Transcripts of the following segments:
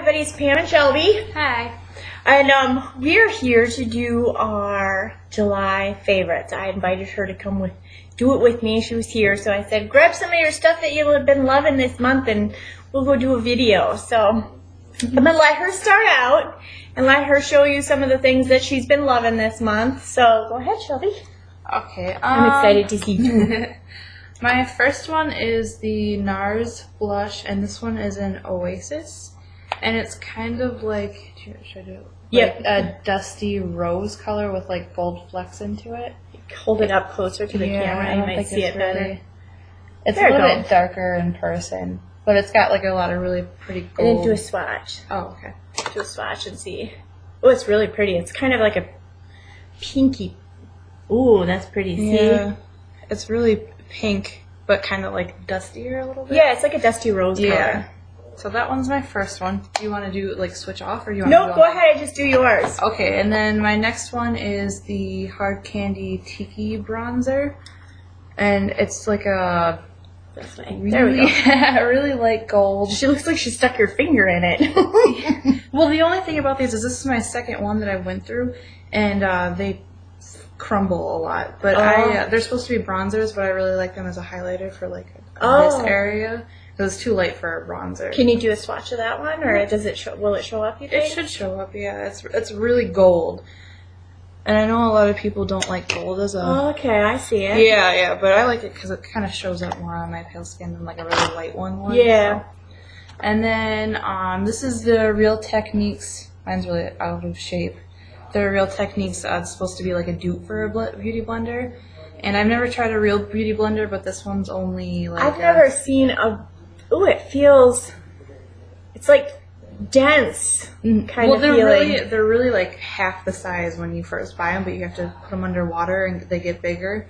everybody, it's Pam and Shelby. Hi. And we're here to do our July favorites. I invited her to come do it with me. She was here, so I said, grab some of your stuff that you've been loving this month and we'll go do a video. So I'm going to let her start out and let her show you some of the things that she's been loving this month. So go ahead, Shelby. Okay. I'm excited to see you. My first one is the NARS blush, and this one is an Oasis. And it's kind of like, should I do it? Yep. Like a dusty rose color with like gold flecks into it. Hold it up closer to the camera. You might see it better. It's a little bit darker in person, but it's got like a lot of really pretty gold. And then do a swatch. Oh, okay. Do a swatch and see. Oh, it's really pretty. It's kind of like a pinky. Ooh, that's pretty. See? Yeah. It's really pink, but kind of like dustier a little bit. Yeah, it's like a dusty rose color. So that one's my first one. Do you want to do like switch off, or you want? No, go ahead and just do yours. Okay, and then my next one is the Hard Candy Tiki Bronzer, and it's like a this way. There we go. really light gold. She looks like she stuck your finger in it. Well, the only thing about these is this is my second one that I went through, and they crumble a lot. But they're supposed to be bronzers, but I really like them as a highlighter for like this area. It was too light for a bronzer. Can you do a swatch of that one, or does it show? Will it show up? You think? It should show up. Yeah, it's really gold, and I know a lot of people don't like gold as a. Oh, okay, I see it. Yeah, but I like it because it kind of shows up more on my pale skin than like a really light one would. Yeah. So. And then this is the Real Techniques. Mine's really out of shape. The Real Techniques. It's supposed to be like a dupe for a beauty blender, and I've never tried a real beauty blender, but this one's only like. I've never seen a. Ooh, it feels. It's like dense kind of feeling. They're really like half the size when you first buy them, but you have to put them under water and they get bigger.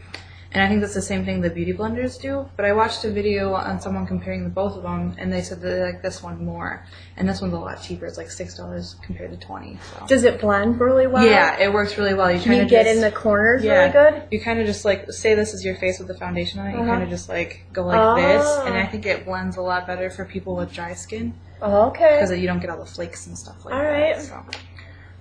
And I think that's the same thing the beauty blenders do. But I watched a video on someone comparing the both of them, and they said that they like this one more, and this one's a lot cheaper. It's like $6 compared to $20. So. Does it blend really well? Yeah, it works really well. Can you get in the corners really good? You kind of just like say this is your face with the foundation on it. You kind of just like go like this, and I think it blends a lot better for people with dry skin. Oh, okay. Because you don't get all the flakes and stuff like that. All right. So.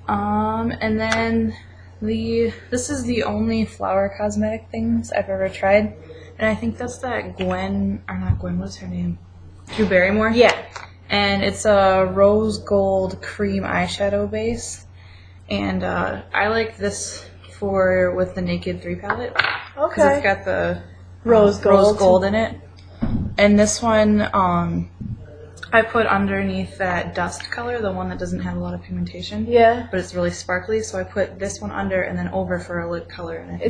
And then. This is the only flower cosmetic things I've ever tried, and I think that's that what's her name? Drew Barrymore? Yeah. And it's a rose gold cream eyeshadow base, and I like this with the Naked 3 palette. Okay. Because it's got the rose gold in it. And this one, I put underneath that dust color, the one that doesn't have a lot of pigmentation. Yeah. But it's really sparkly, so I put this one under and then over for a lid color. And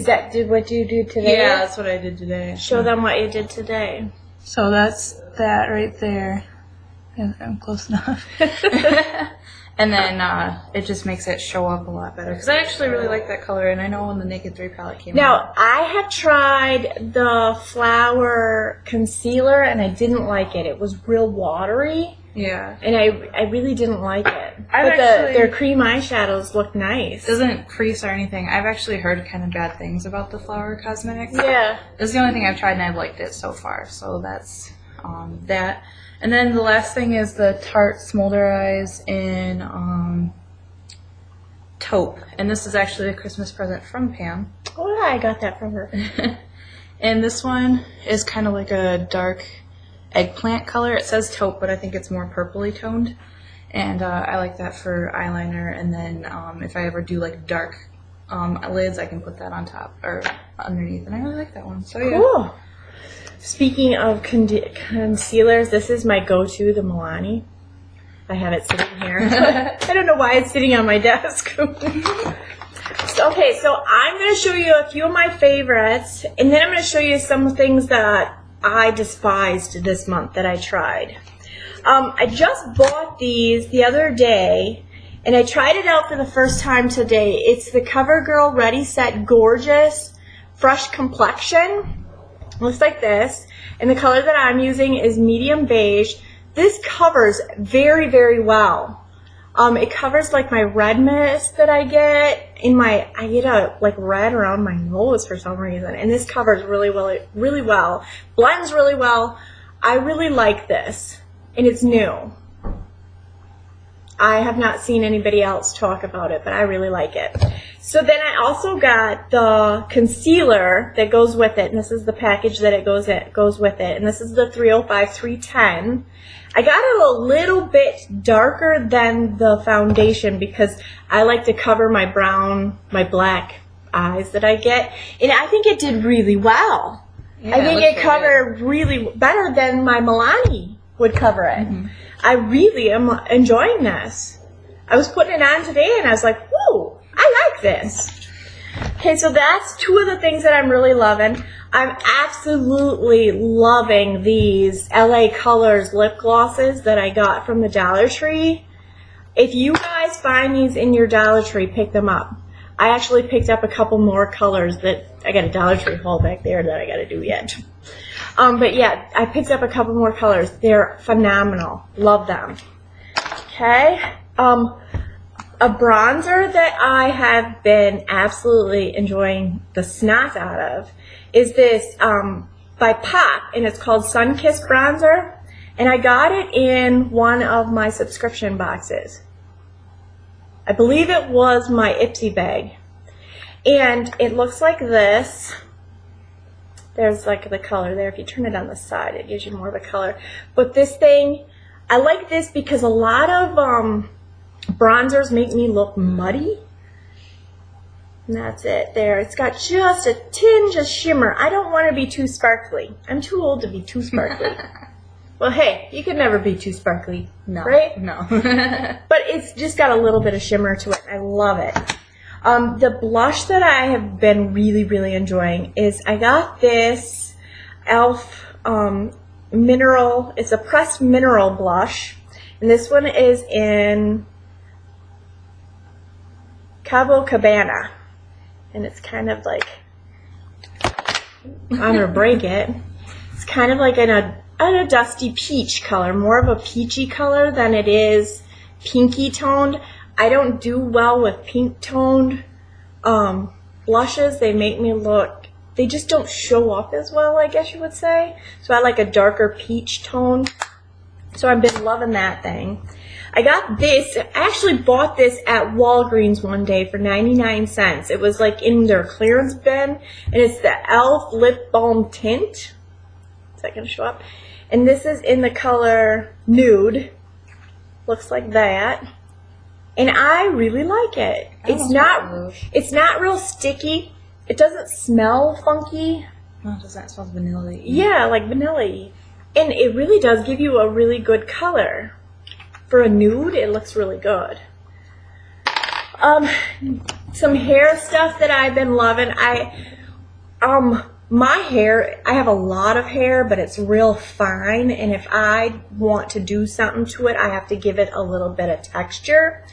What you do today? Yeah, that's what I did today. Show them what you did today. So that's that right there. Yeah, I'm close enough. And then it just makes it show up a lot better. Because I actually really like that color, and I know when the Naked 3 palette came out. Now, I have tried the flower concealer, and I didn't like it. It was real watery. Yeah. And I really didn't like it. But their cream eyeshadows look nice. It doesn't crease or anything. I've actually heard kind of bad things about the flower cosmetics. Yeah. This is the only thing I've tried, and I've liked it so far. So that's that. And then the last thing is the Tarte Smolder Eyes in taupe. And this is actually a Christmas present from Pam. Oh, yeah, I got that from her. And this one is kind of like a dark eggplant color. It says taupe, but I think it's more purpley toned. And I like that for eyeliner. And then if I ever do like dark lids, I can put that on top or underneath. And I really like that one. So yeah. Cool. Speaking of concealers, this is my go-to, the Milani. I have it sitting here. I don't know why it's sitting on my desk. So I'm going to show you a few of my favorites, and then I'm going to show you some things that I despised this month that I tried. I just bought these the other day, and I tried it out for the first time today. It's the CoverGirl Ready Set Gorgeous Fresh Complexion. Looks like this, and the color that I'm using is medium beige. This covers very, very well. It covers like my red mist that I get I get a like red around my nose for some reason, and this covers really well, blends really well. I really like this, and it's new. I have not seen anybody else talk about it, but I really like it. So then I also got the concealer that goes with it, and this is the package that it goes with it, and this is the 305-310. I got it a little bit darker than the foundation because I like to cover my black eyes that I get, and I think it did really well. Yeah, I think it covered really better than my Milani would cover it. Mm-hmm. I really am enjoying this. I was putting it on today and I was like, whoa, I like this. Okay, so that's two of the things that I'm really loving. I'm absolutely loving these LA Colors lip glosses that I got from the Dollar Tree. If you guys find these in your Dollar Tree, pick them up. I actually picked up a couple more colors that I got a Dollar Tree haul back there that I got to do yet. But yeah, I picked up a couple more colors. They're phenomenal. Love them. Okay. A bronzer that I have been absolutely enjoying the snot out of is this by Pop, and it's called Sun Kiss Bronzer. And I got it in one of my subscription boxes. I believe it was my Ipsy bag. And it looks like this. There's like the color there. If you turn it on the side, it gives you more of a color. But this thing, I like this because a lot of bronzers make me look muddy. And that's it there. It's got just a tinge of shimmer. I don't want to be too sparkly. I'm too old to be too sparkly. Well, hey, you can never be too sparkly, no, right? No. But it's just got a little bit of shimmer to it. I love it. The blush that I have been really, really enjoying is I got this E.L.F. Mineral. It's a pressed mineral blush. And this one is in Cabo Cabana. And it's kind of like, I'm going to break it. It's kind of like in a dusty peach color, more of a peachy color than it is pinky toned. I don't do well with pink toned blushes. They make me look, they just don't show up as well, I guess you would say. So I like a darker peach tone. So I've been loving that thing. I got this, I actually bought this at Walgreens one day for 99 cents. It was like in their clearance bin, and it's the E.L.F. Lip Balm Tint. Is that going to show up? And this is in the color Nude. Looks like that. And I really like it. It's not real sticky. It doesn't smell funky. No, it doesn't. It smells vanilla-y. Yeah, like vanilla-y. And it really does give you a really good color. For a nude, it looks really good. Some hair stuff that I've been loving. My hair, I have a lot of hair, but it's real fine, and if I want to do something to it, I have to give it a little bit of texture.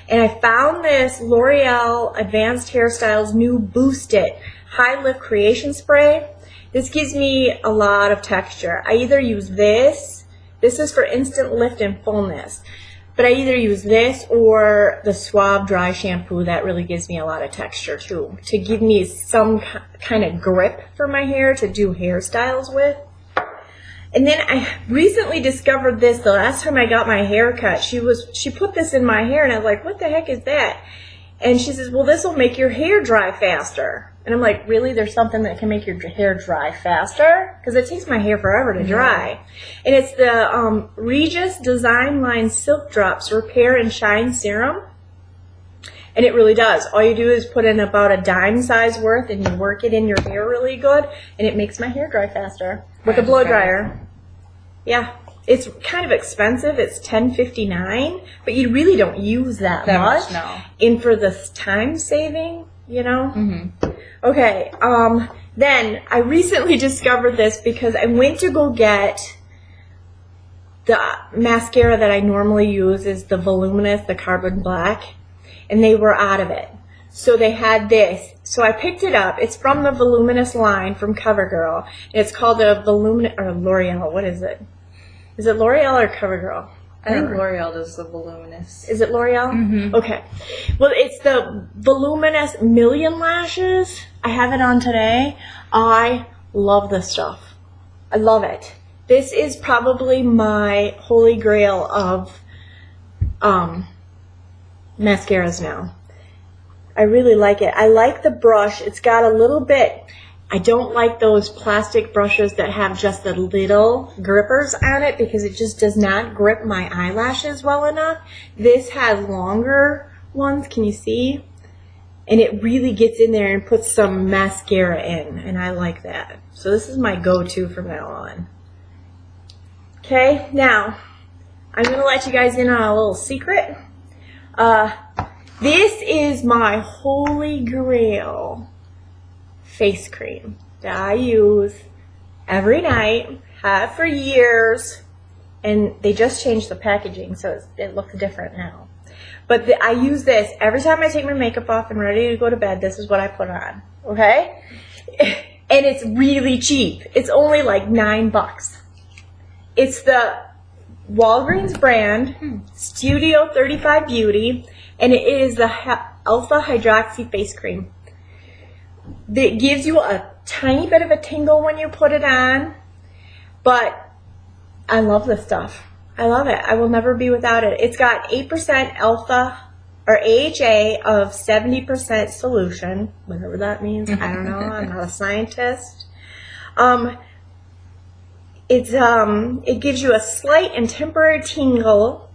And I found this L'Oreal Advanced Hairstyles new Boost It High Lift Creation Spray. This gives me a lot of texture. I either use this is for instant lift and fullness, but I either use this or the Suave Dry Shampoo. That really gives me a lot of texture too, to give me some kind of grip for my hair to do hairstyles with. And then I recently discovered this. The last time I got my hair cut, she put this in my hair, and I was like, what the heck is that? And she says, well, this will make your hair dry faster. And I'm like, really? There's something that can make your hair dry faster? Because it takes my hair forever to dry. And it's the Regis Design Line Silk Drops Repair and Shine Serum. And it really does. All you do is put in about a dime size worth, and you work it in your hair really good, and it makes my hair dry faster with a blow dryer. Yeah. It's kind of expensive. It's $10.59, but you really don't use that much. No. And for the time saving, you know? Mm-hmm. Okay. Then I recently discovered this because I went to go get the mascara that I normally use is the Voluminous, the Carbon Black, and they were out of it. So they had this. So I picked it up. It's from the Voluminous line from CoverGirl. And it's called the Voluminous, or L'Oreal. What is it? Is it L'Oreal or CoverGirl? I think L'Oreal does the Voluminous. Is it L'Oreal? Mm-hmm. Okay. Well, it's the Voluminous Million Lashes. I have it on today. I love this stuff. I love it. This is probably my holy grail of mascaras now. I really like it. I like the brush. It's got a little bit, I don't like those plastic brushes that have just the little grippers on it because it just does not grip my eyelashes well enough. This has longer ones, can you see? And it really gets in there and puts some mascara in, and I like that. So this is my go-to from now on. Okay, now I'm gonna let you guys in on a little secret. This is my holy grail face cream that I use every night, have for years, and they just changed the packaging so it looks different now. But I use this every time I take my makeup off and ready to go to bed. This is what I put on, okay? And it's really cheap. It's only like $9. It's the Walgreens brand, Studio 35 Beauty, and it is the Alpha Hydroxy Face Cream. It gives you a tiny bit of a tingle when you put it on, but I love this stuff. I love it. I will never be without it. It's got 8% alpha or AHA of 70% solution, whatever that means. I don't know. I'm not a scientist. It gives you a slight and temporary tingle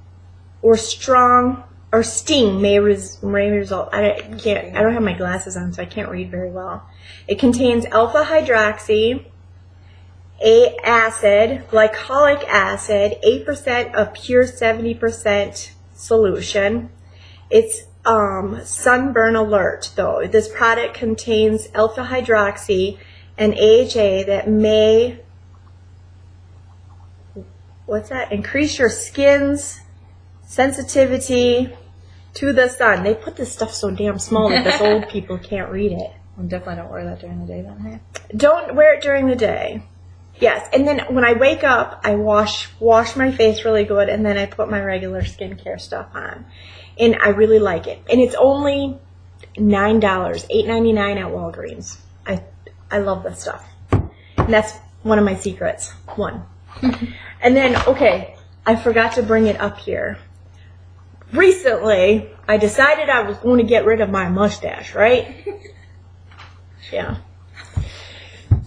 or strong or sting may result. I don't have my glasses on, so I can't read very well. It contains alpha hydroxy acid, glycolic acid, 8% of pure 70% solution. It's sunburn alert though. This product contains alpha hydroxy and AHA that may increase your skin's sensitivity to the sun. They put this stuff so damn small that the old people can't read it. Well, definitely don't wear that during the day then, hey? Don't wear it during the day. Yes, and then when I wake up, I wash my face really good, and then I put my regular skincare stuff on. And I really like it. And it's only $9, $8.99 at Walgreens. I love this stuff. And that's one of my secrets. One. And then, okay, I forgot to bring it up here. Recently, I decided I was going to get rid of my mustache, right? Yeah.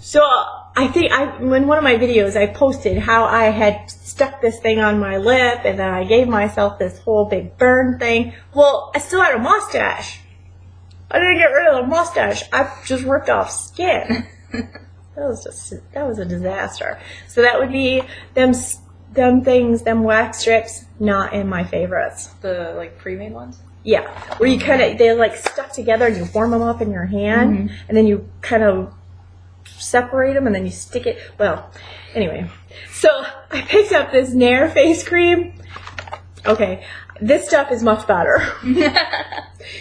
So I think in one of my videos, I posted how I had stuck this thing on my lip and then I gave myself this whole big burn thing. Well, I still had a mustache. I didn't get rid of the mustache. I just ripped off skin. That was a disaster. So that would be them wax strips, not in my favorites. The like pre-made ones? Yeah, where you they're like stuck together and you warm them up in your hand, and then you kind of separate them and then you stick it. Well, anyway, so I picked up this Nair face cream. Okay, this stuff is much better.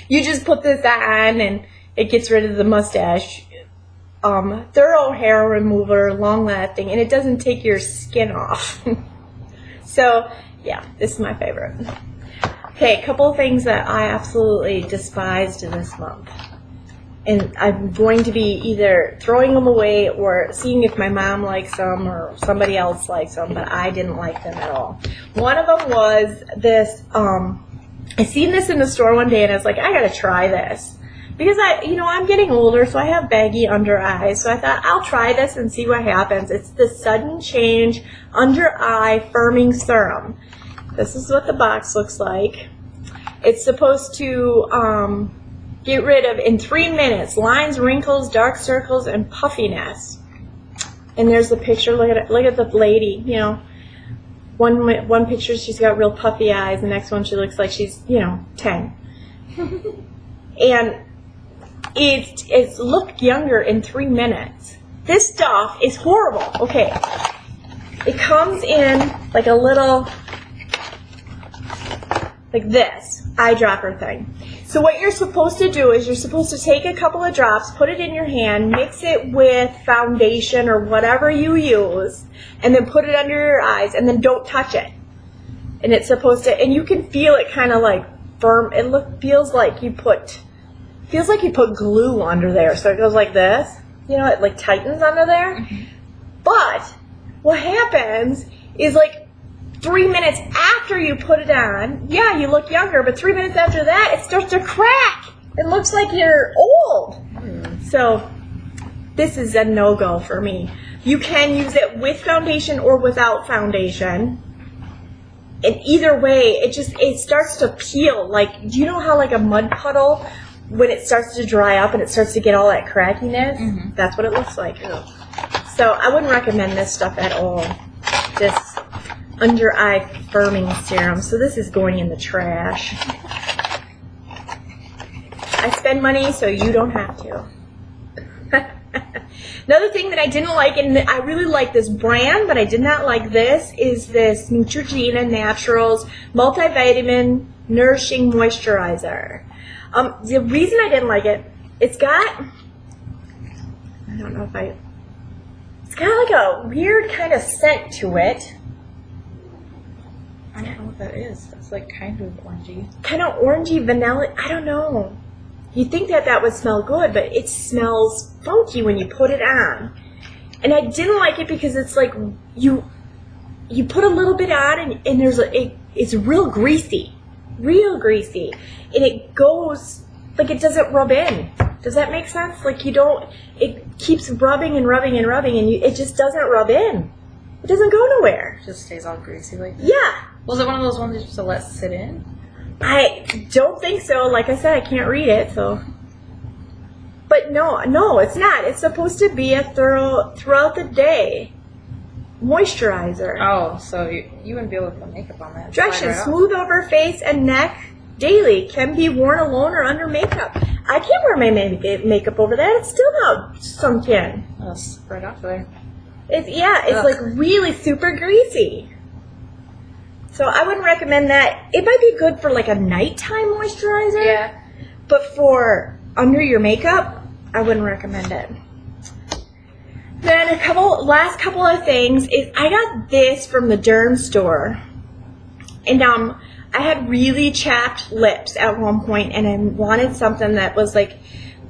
You just put this on and it gets rid of the mustache. Thorough hair remover, long lasting, and it doesn't take your skin off. So yeah, this is my favorite. Okay, a couple of things that I absolutely despised this month. And I'm going to be either throwing them away or seeing if my mom likes them or somebody else likes them, but I didn't like them at all. One of them was this, I seen this in the store one day and I was like, I gotta try this. Because I'm getting older, so I have baggy under eyes. So I thought, I'll try this and see what happens. It's the Sudden Change Under Eye Firming Serum. This is what the box looks like. It's supposed to get rid of, in 3 minutes, lines, wrinkles, dark circles, and puffiness. And there's the picture. Look at the lady. One picture she's got real puffy eyes. The next one she looks like she's 10. And it's looked younger in 3 minutes. This stuff is horrible. Okay, it comes in like a little, like this eyedropper thing. So what you're supposed to do is you're supposed to take a couple of drops, put it in your hand, mix it with foundation or whatever you use, and then put it under your eyes, and then don't touch it. And it's supposed to, and you can feel it kind of like firm. Feels like you put glue under there. So it goes like this. It like tightens under there. But what happens is like 3 minutes after you put it on, yeah, you look younger, but 3 minutes after that, it starts to crack. It looks like you're old. So this is a no-go for me. You can use it with foundation or without foundation. And either way, it starts to peel. Like, do you know how like a mud puddle, when it starts to dry up and it starts to get all that crackiness? Mm-hmm. That's what it looks like. Ugh. So I wouldn't recommend this stuff at all. This under eye firming serum. So this is going in the trash. I spend money so you don't have to. Another thing that I didn't like, and I really like this brand, but I did not like this, is this Neutrogena Naturals Multivitamin Nourishing Moisturizer. The reason I didn't like it, it's got like a weird kind of scent to it. I don't know what that is. It's like kind of orangey. Kind of orangey, vanilla, I don't know. You'd think that would smell good, but it smells funky when you put it on. And I didn't like it because it's like you put a little bit on and it's real greasy. And it goes, like it doesn't rub in. Does that make sense? Like it keeps rubbing and it just doesn't rub in. It doesn't go nowhere. It just stays all greasy like that. Yeah. Was it one of those ones you just to let sit in? I don't think so. Like I said, I can't read it, so. But no, it's not. It's supposed to be a throughout the day moisturizer. Oh, so you wouldn't be able to put makeup on that. Directions: smooth over face and neck daily. Can be worn alone or under makeup. I can't wear my makeup over that. It's still not sunk in. That's right off there. It's like really super greasy. So I wouldn't recommend that. It might be good for like a nighttime moisturizer. Yeah. But for under your makeup, I wouldn't recommend it. Then last couple of things is I got this from the derm store. And I had really chapped lips at one point and I wanted something that was like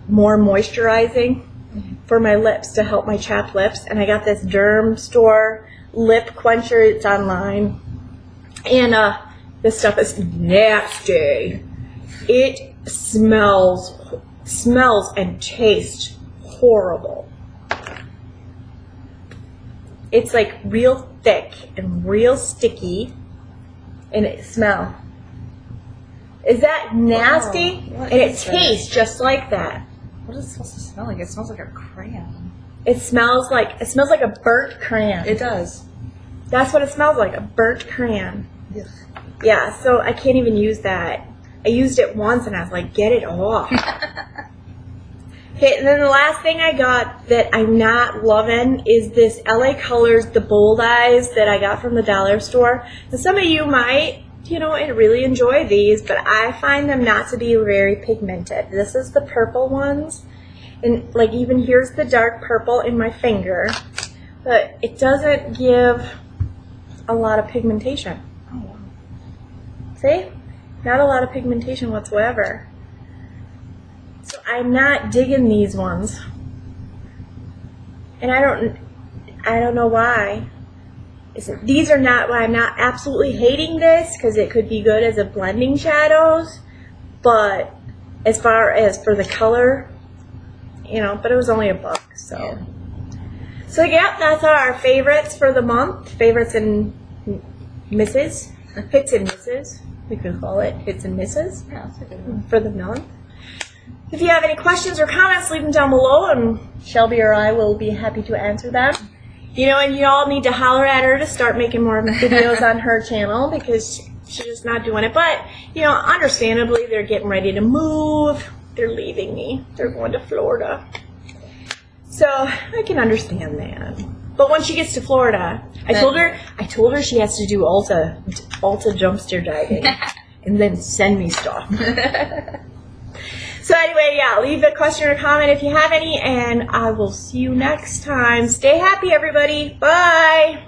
more moisturizing for my lips to help my chapped lips. And I got this derm store lip quencher. It's online. And this stuff is nasty. It smells and tastes horrible. It's like real thick and real sticky, and it smells. Is that nasty? Wow, and it tastes just like that. What is it supposed to smell like? It smells like a crayon. It smells like a burnt crayon. It does. That's what it smells like, a burnt crayon. Yes. Yeah, so I can't even use that. I used it once and I was like, get it off. Okay, and then the last thing I got that I'm not loving is this LA Colors, the Bold Eyes that I got from the dollar store. And some of you might, really enjoy these, but I find them not to be very pigmented. This is the purple ones. And like even here's the dark purple in my finger. But it doesn't give a lot of pigmentation. Oh, wow. See? Not a lot of pigmentation whatsoever. So I'm not digging these ones. And I don't know why. These are not why I'm not absolutely hating this, because it could be good as a blending shadows. But as far as for the color, but it was only $1, so. Yeah. So yeah, that's our favorites for the month. Favorites and misses. Hits and misses. We could call it hits and misses. Yeah, that's a good one. For the month. If you have any questions or comments, leave them down below and Shelby or I will be happy to answer them. And you all need to holler at her to start making more videos on her channel because she's just not doing it. But, understandably, they're getting ready to move. They're leaving me. They're going to Florida. So I can understand that. But when she gets to Florida, I told her she has to do Alta dumpster diving and then send me stuff. So anyway, yeah, leave a question or comment if you have any, and I will see you next time. Stay happy, everybody. Bye.